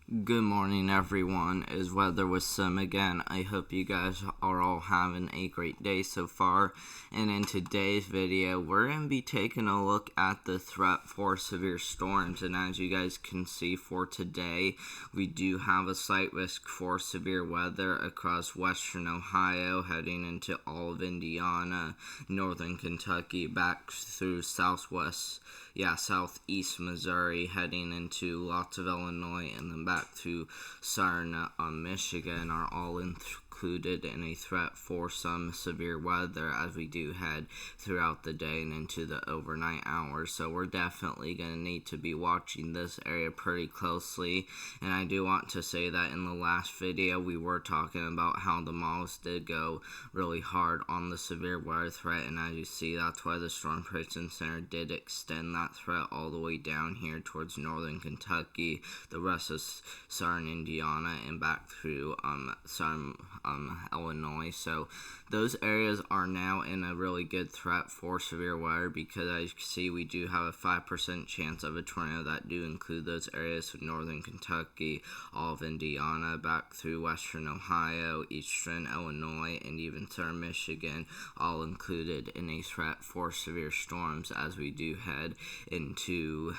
Good morning, everyone. Is Weather with Sim again. I hope you guys are all having a great day so far. And in today's video, we're going to be taking a look at the threat for severe storms. And as you guys can see for today, we do have a slight risk for severe weather across western Ohio, heading into all of Indiana, northern Kentucky, back through southeast Missouri, heading into lots of Illinois, and then back to southern Michigan are all included in a threat for some severe weather as we do head throughout the day and into the overnight hours. So we're definitely going to need to be watching this area pretty closely. And I do want to say that in the last video we were talking about how the models did go really hard on the severe weather threat, and as you see, that's why the Storm Prediction Center did extend that threat all the way down here towards northern Kentucky, the rest of southern Indiana, and back through southern Illinois. So those areas are now in a really good threat for severe weather, because as you can see, we do have a 5% chance of a tornado that do include those areas of northern Kentucky, all of Indiana, back through western Ohio, eastern Illinois, and even southern Michigan, all included in a threat for severe storms as we do head into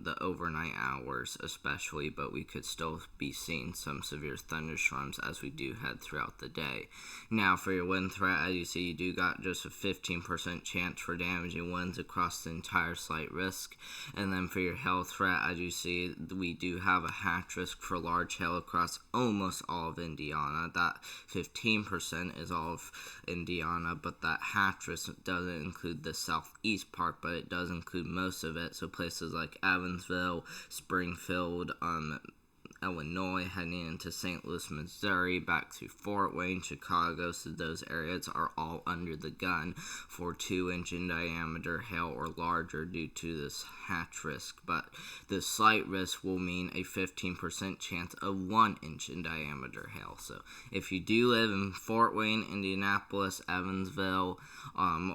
the overnight hours especially, but we could still be seeing some severe thunderstorms as we do head throughout the day. Now for your wind threat, as you see, you do got just a 15% chance for damaging winds across the entire slight risk. And then for your hail threat, as you see, we do have a hatch risk for large hail across almost all of Indiana. That 15% is all of Indiana, but that hatch risk doesn't include the southeast part, but it does include most of it. So places like Evansville, Springfield, Illinois, heading into St. Louis, Missouri, back to Fort Wayne, Chicago. So those areas are all under the gun for 2-inch in diameter hail or larger due to this hatch risk. But the slight risk will mean a 15% chance of 1-inch in diameter hail. So if you do live in Fort Wayne, Indianapolis, Evansville,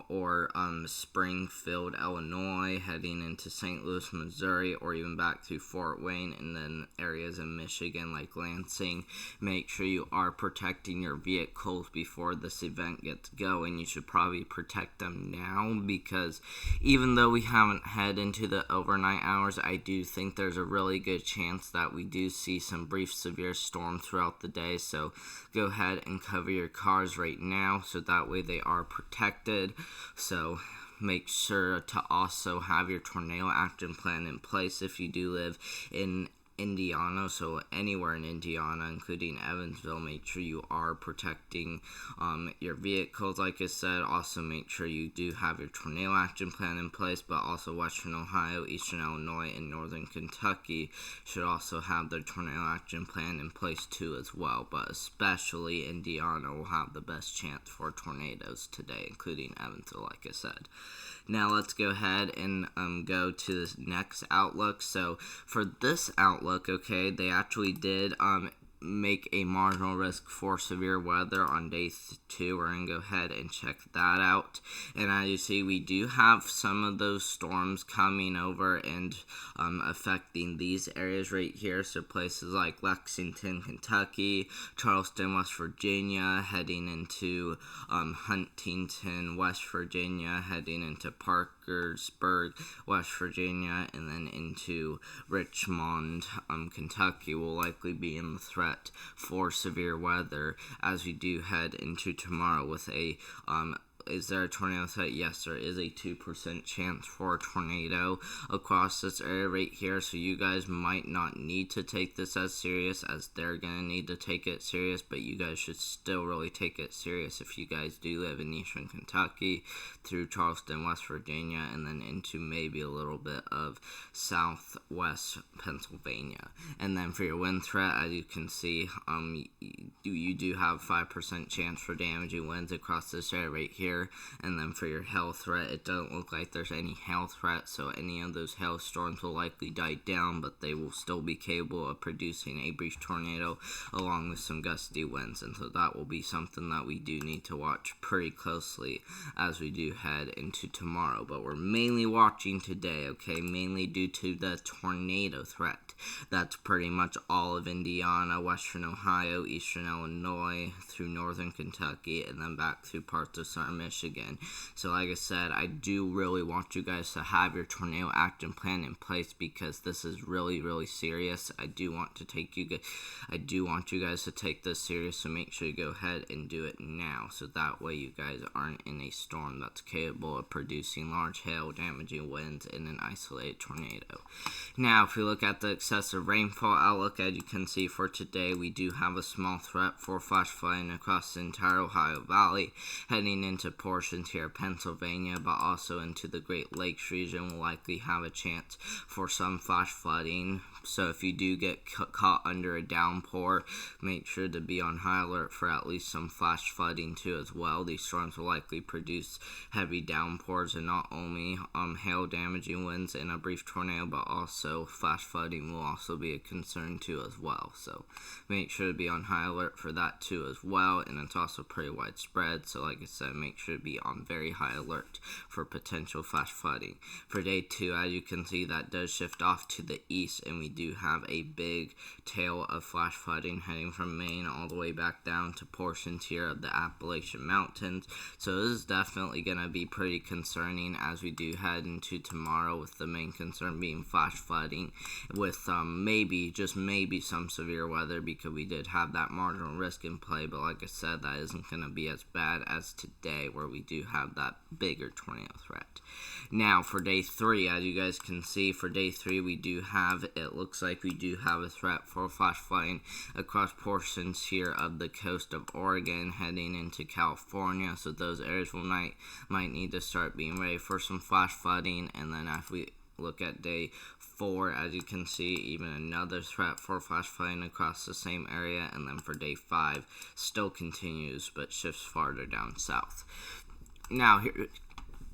or Springfield, Illinois, heading into St. Louis, Missouri, or even back to Fort Wayne, and then areas in Michigan like Lansing, make sure you are protecting your vehicles before this event gets going. You should probably protect them now, because even though we haven't head into the overnight hours, I do think there's a really good chance that we do see some brief severe storms throughout the day. So go ahead and cover your cars right now so that way they are protected. So make sure to also have your tornado action plan in place if you do live in Indiana. So anywhere in Indiana, including Evansville, make sure you are protecting your vehicles. Like I said, also make sure you do have your tornado action plan in place, but also western Ohio, eastern Illinois, and northern Kentucky should also have their tornado action plan in place too as well. But especially Indiana will have the best chance for tornadoes today, including Evansville, like I said. Now let's go ahead and go to this next outlook. So for this outlook, okay, they actually did make a marginal risk for severe weather on day 2. We're going to go ahead and check that out. And as you see, we do have some of those storms coming over and affecting these areas right here. So places like Lexington, Kentucky, Charleston, West Virginia, heading into Huntington, West Virginia, heading into Parkersburg, West Virginia, and then into Richmond, Kentucky will likely be in the threat for severe weather as we do head into tomorrow with a is there a tornado threat? Yes, there is a 2% chance for a tornado across this area right here. So you guys might not need to take this as serious as they're going to need to take it serious, but you guys should still really take it serious if you guys do live in eastern Kentucky through Charleston, West Virginia, and then into maybe a little bit of southwest Pennsylvania. And then for your wind threat, as you can see, you do have 5% chance for damaging winds across this area right here. here. And then for your hail threat, it doesn't look like there's any hail threat, so any of those hailstorms will likely die down, but they will still be capable of producing a brief tornado along with some gusty winds. And so that will be something that we do need to watch pretty closely as we do head into tomorrow. But we're mainly watching today, okay, mainly due to the tornado threat. That's pretty much all of Indiana, western Ohio, eastern Illinois, through northern Kentucky, and then back through parts of southern Michigan. So like I said, I do really want you guys to have your tornado action plan in place, because this is really, really serious. I do want you guys to take this serious, so make sure you go ahead and do it now, so that way you guys aren't in a storm that's capable of producing large hail, damaging winds, and an isolated tornado. Now, if we look at the excessive rainfall outlook, as you can see for today, we do have a small threat for flash flooding across the entire Ohio Valley, heading into portions here of Pennsylvania, but also into the Great Lakes region. Will likely have a chance for some flash flooding. So if you do get caught under a downpour, make sure to be on high alert for at least some flash flooding too as well. These storms will likely produce heavy downpours, and not only hail damaging winds and a brief tornado, but also flash flooding will also be a concern too as well. So make sure to be on high alert for that too as well, and it's also pretty widespread. So like I said, make sure to be on very high alert for potential flash flooding. For day 2, as you can see, that does shift off to the east, and we do have a big tail of flash flooding heading from Maine all the way back down to portions here of the Appalachian Mountains. So this is definitely going to be pretty concerning as we do head into tomorrow, with the main concern being flash flooding, with maybe, just maybe, some severe weather, because we did have that marginal risk in play. But like I said, that isn't going to be as bad as today, where we do have that bigger tornado threat. Now, for day 3, as you guys can see, for day 3, we do have, it looks like we do have a threat for flash flooding across portions here of the coast of Oregon, heading into California. So those areas might need to start being ready for some flash flooding. And then if we look at day 4, as you can see, even another threat for flash flooding across the same area. And then for day 5, still continues, but shifts farther down south. Now,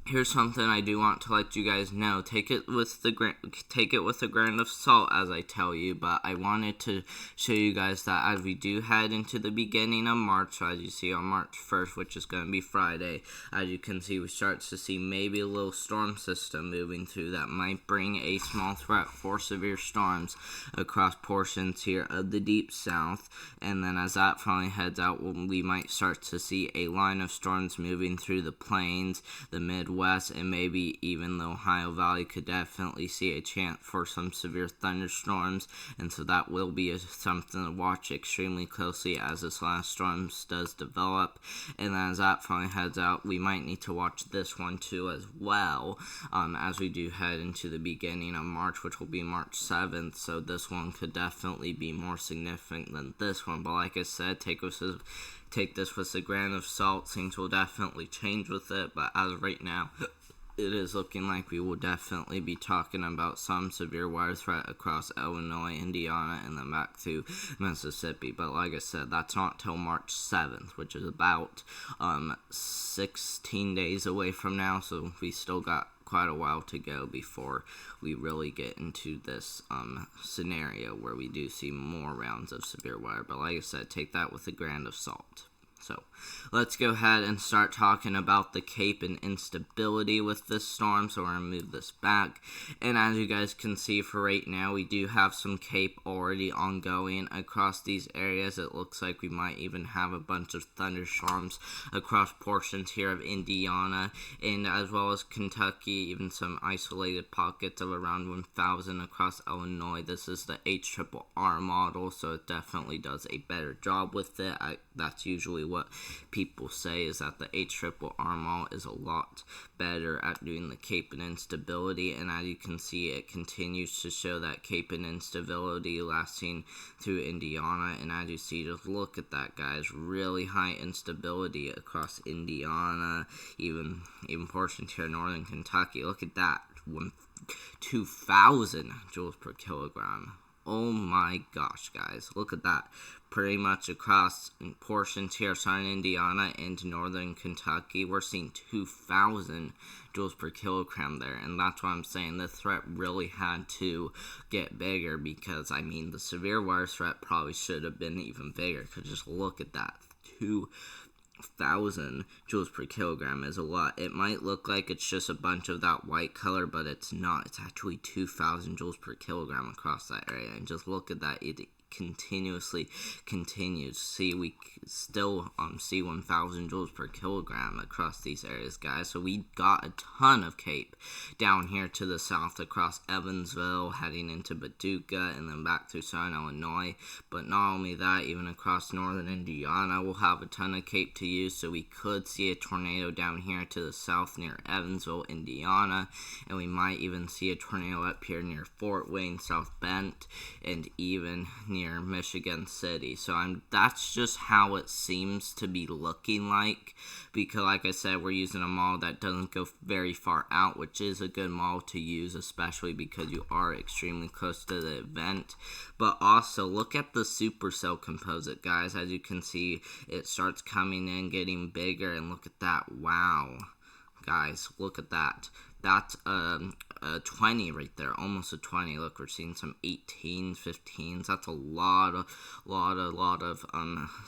here's something I do want to let you guys know. Take it with a grain of salt, as I tell you, but I wanted to show you guys that as we do head into the beginning of March, so as you see on March 1st, which is going to be Friday, as you can see, we start to see maybe a little storm system moving through that might bring a small threat for severe storms across portions here of the deep south. And then as that finally heads out, we might start to see a line of storms moving through the plains, the Midwest, and maybe even the Ohio Valley could definitely see a chance for some severe thunderstorms. And so that will be something to watch extremely closely as this last storm does develop. And then as that finally heads out, we might need to watch this one too as well, as we do head into the beginning of March, which will be March 7th. So this one could definitely be more significant than this one. But like I said, take this with a grain of salt. Things will definitely change with it, but as of right now, it is looking like we will definitely be talking about some severe weather threat across Illinois, Indiana, and then back to Mississippi. But like I said, that's not till March 7th, which is about 16 days away from now, so we still got quite a while to go before we really get into this scenario where we do see more rounds of severe weather. But like I said, take that with a grain of salt. So let's go ahead and start talking about the Cape and instability with this storm. So we're going to move this back. And as you guys can see, for right now, we do have some Cape already ongoing across these areas. It looks like we might even have a bunch of thunderstorms across portions here of Indiana, and as well as Kentucky, even some isolated pockets of around 1,000 across Illinois. This is the HRRR model, so it definitely does a better job with it. That's usually what people say, is that the HRRR model is a lot better at doing the Cape and instability. And as you can see, it continues to show that Cape and instability lasting through Indiana. And as you see, just look at that, guys, really high instability across Indiana, even portions here in northern Kentucky. Look at that, 2,000 joules per kilogram. Oh my gosh, guys, look at that. Pretty much across portions here, southern Indiana into northern Kentucky, we're seeing 2,000 joules per kilogram there. And that's why I'm saying the threat really had to get bigger, because, I mean, the severe weather threat probably should have been even bigger. Because just look at that. 2,000 joules per kilogram is a lot. It might look like it's just a bunch of that white color, but it's not. It's actually 2,000 joules per kilogram across that area. And just look at that. It continuously continues. See, we still see 1,000 joules per kilogram across these areas, guys. So we got a ton of CAPE down here to the south across Evansville, heading into Paducah, and then back through southern Illinois. But not only that, even across northern Indiana, we'll have a ton of CAPE to use. So we could see a tornado down here to the south near Evansville, Indiana, and we might even see a tornado up here near Fort Wayne, South Bend, and even near Michigan City. So that's just how it seems to be looking like, because like I said, we're using a model that doesn't go very far out, which is a good model to use, especially because you are extremely close to the event. But also look at the supercell composite, guys. As you can see, it starts coming in, getting bigger, and look at that. Wow, guys, look at that. That's a 20 right there, almost a 20. Look, we're seeing some 18s, 15s. That's a lot of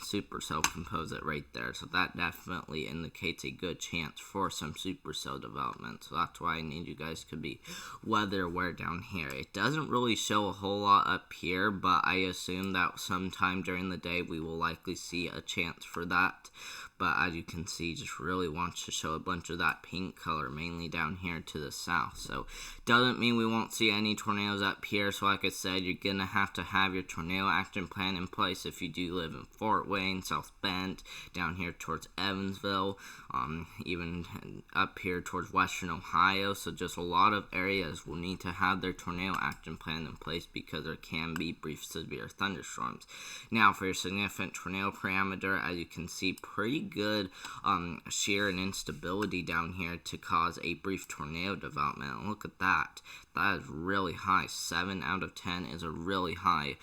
supercell composite right there. So that definitely indicates a good chance for some supercell development. So that's why I need you guys to be weather aware down here. It doesn't really show a whole lot up here, but I assume that sometime during the day we will likely see a chance for that. But as you can see, just really wants to show a bunch of that pink color, mainly down here to the south. So doesn't mean we won't see any tornadoes up here. So like I said, you're going to have your tornado action plan in place if you do live in Fort Wayne, South Bend, down here towards Evansville, even up here towards western Ohio. So just a lot of areas will need to have their tornado action plan in place, because there can be brief severe thunderstorms. Now for your significant tornado parameter, as you can see, pretty good shear and instability down here to cause a brief tornado development. And look at that. That is really high. 7 out of 10 is a really high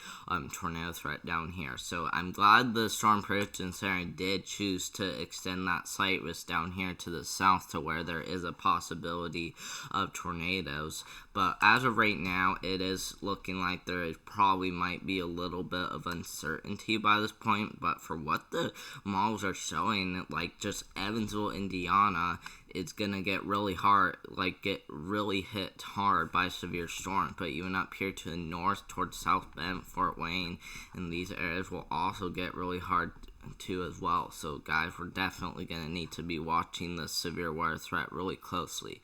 tornado threat down here. So I'm glad the Storm Prediction Center did choose to extend that site risk down here to the south, to where there is a possibility of tornadoes. But as of right now, it is looking like there probably might be a little bit of uncertainty by this point. But for what the models are showing, like just Evansville, Indiana, it's gonna get really hard, get really hit hard by severe storms. But even up here to the north towards South Bend, Fort Wayne, and these areas will also get really hard too as well. So guys, we're definitely gonna need to be watching the severe weather threat really closely.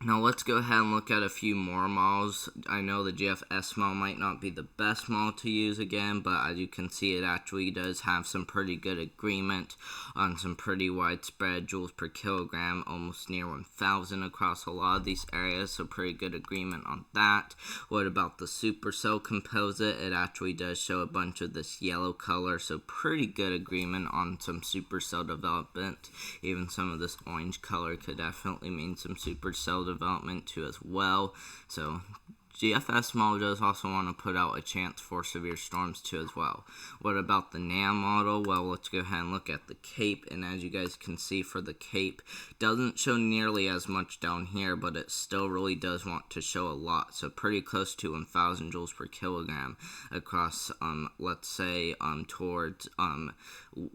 Now let's go ahead and look at a few more models. I know the GFS model might not be the best model to use again, but as you can see, it actually does have some pretty good agreement on some pretty widespread joules per kilogram, almost near 1,000 across a lot of these areas, so pretty good agreement on that. What about the supercell composite? It actually does show a bunch of this yellow color, so pretty good agreement on some supercell development. Even some of this orange color could definitely mean some supercell development too as well. So GFS model does also want to put out a chance for severe storms too as well. What about the NAM model? Well, let's go ahead and look at the CAPE, and as you guys can see, for the CAPE, doesn't show nearly as much down here, but it still really does want to show a lot. So pretty close to 1,000 joules per kilogram across, let's say, towards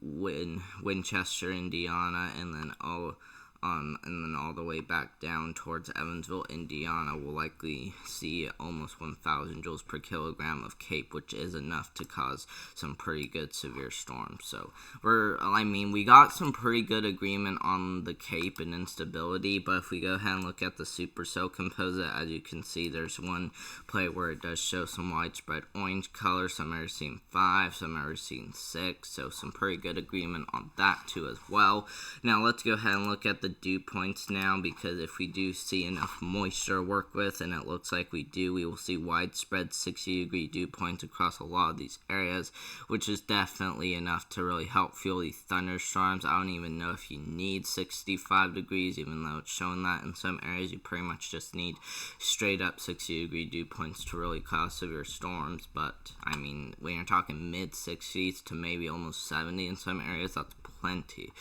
Winchester, Indiana, and then all the way back down towards Evansville, Indiana, we'll likely see almost 1,000 joules per kilogram of CAPE, which is enough to cause some pretty good severe storms. So we got some pretty good agreement on the CAPE and instability, but if we go ahead and look at the supercell composite, as you can see, there's one play where it does show some widespread orange color. Some are seeing 5, some are seeing 6, so some pretty good agreement on that too as well. Now let's go ahead and look at the dew points now, because if we do see enough moisture to work with, and it looks like we do, we will see widespread 60-degree dew points across a lot of these areas, which is definitely enough to really help fuel these thunderstorms. I don't even know if you need 65 degrees, even though it's showing that in some areas. You pretty much just need straight up 60-degree dew points to really cause severe storms. But I mean, when you're talking mid 60s to maybe almost 70 in some areas, that's plenty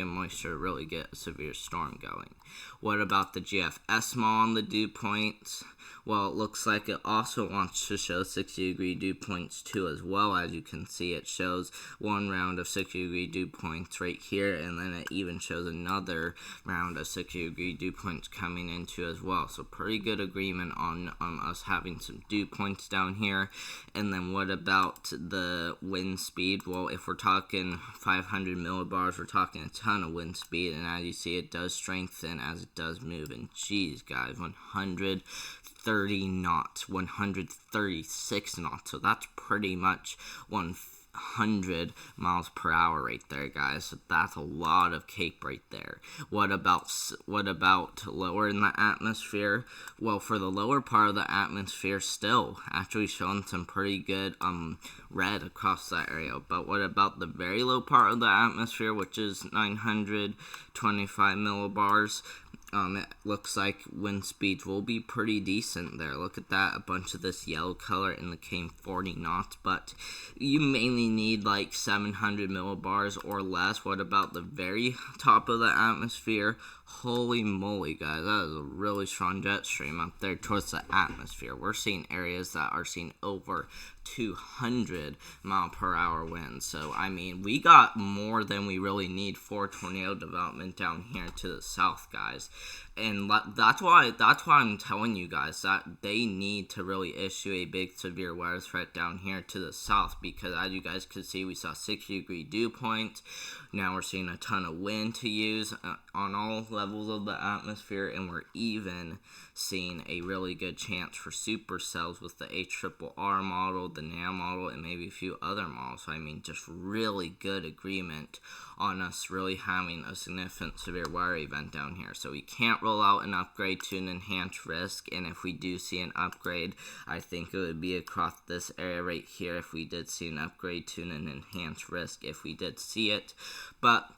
of moisture to really get a severe storm going. What about the GFS model on the dew points? Well, it looks like it also wants to show 60-degree dew points too as well. As you can see, it shows one round of 60-degree dew points right here, and then it even shows another round of 60-degree dew points coming into as well. So pretty good agreement on us having some dew points down here. And then what about the wind speed? Well, if we're talking 500 millibars, we're talking a ton of wind speed, and as you see, it does strengthen as it does move. And geez, guys, 130 knots, 136 knots, so that's pretty much 100 miles per hour right there, guys. So that's a lot of cape right there. What about lower in the atmosphere? Well, for the lower part of the atmosphere, still actually showing some pretty good red across that area. But what about the very low part of the atmosphere, which is 925 millibars? It looks like wind speeds will be pretty decent there. Look at that, a bunch of this yellow color indicating 40 knots, but you mainly need like 700 millibars or less. What about the very top of the atmosphere? Holy moly, guys, that is a really strong jet stream up there towards the atmosphere. We're seeing areas that are seeing over 200 mile per hour winds. So, I mean, we got more than we really need for tornado development down here to the south, guys. And that's why I'm telling you guys that they need to really issue a big severe weather threat down here to the south, because as you guys could see, we saw 60-degree dew points. Now we're seeing a ton of wind to use on all levels of the atmosphere, and we're even seeing a really good chance for supercells with the HRRR model, the NAM model, and maybe a few other models. So I mean, just really good agreement on us really having a significant severe weather event down here. So we can't roll out an upgrade to an enhanced risk, and if we do see an upgrade, I think it would be across this area right here if we did see an upgrade to an enhanced risk, if we did see it. But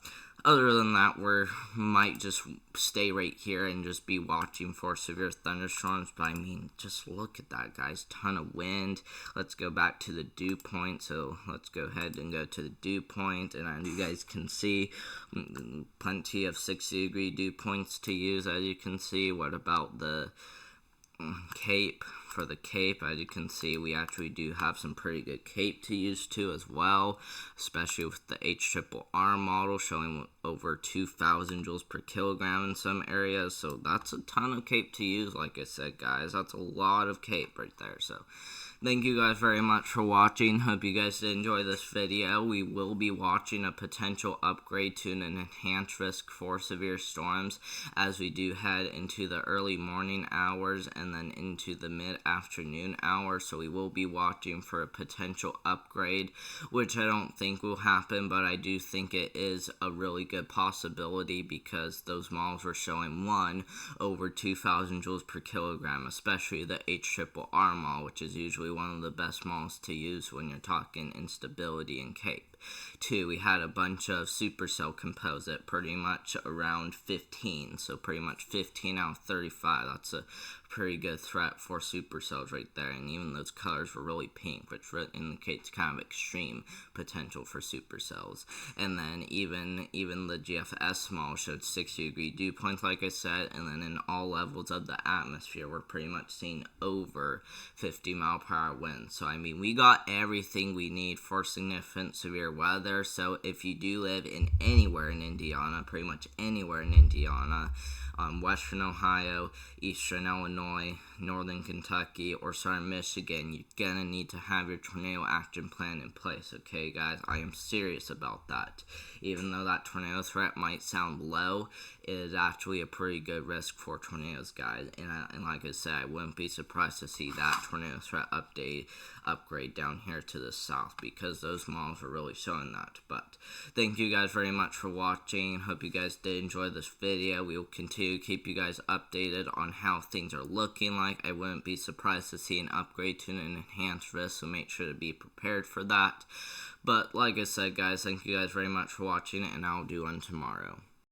other than that, we might just stay right here and just be watching for severe thunderstorms. But I mean, just look at that, guys. Ton of wind. Let's go back to the dew point. So let's go ahead and go to the dew point. And as you guys can see, plenty of 60-degree dew points to use, as you can see. What about the cape? For the cape, as you can see, we actually do have some pretty good cape to use too as well, especially with the HRRR model showing over 2,000 joules per kilogram in some areas. So that's a ton of cape to use, like I said, guys. That's a lot of cape right there. So thank you guys very much for watching. Hope you guys did enjoy this video. We will be watching a potential upgrade to an enhanced risk for severe storms as we do head into the early morning hours and then into the mid-afternoon hours. So we will be watching for a potential upgrade, which I don't think will happen, but I do think it is a really good possibility because those models were showing over 2,000 joules per kilogram, especially the HRRR model, which is usually one of the best models to use when you're talking instability and cape. 2, we had a bunch of supercell composite, pretty much around 15, so pretty much 15 out of 35. That's a pretty good threat for supercells right there, and even those colors were really pink, which indicates kind of extreme potential for supercells. And then even the GFS model showed 60-degree dew points, like I said, and then in all levels of the atmosphere, we're pretty much seeing over 50 mile per hour winds. So I mean, we got everything we need for significant severe weather. So if you do live in anywhere in Indiana, pretty much anywhere in Indiana, western Ohio, eastern Illinois, Northern Kentucky or Southern Michigan, you're gonna need to have your tornado action plan in place, okay, guys? I am serious about that. Even though that tornado threat might sound low, it is actually a pretty good risk for tornadoes, guys. And like I said, I wouldn't be surprised to see that tornado threat upgrade down here to the south, because those models are really showing that. But thank you guys very much for watching. Hope you guys did enjoy this video. We will continue to keep you guys updated on how things are looking like. I wouldn't be surprised to see an upgrade to an enhanced risk, so make sure to be prepared for that. But like I said, guys, thank you guys very much for watching, and I'll do one tomorrow.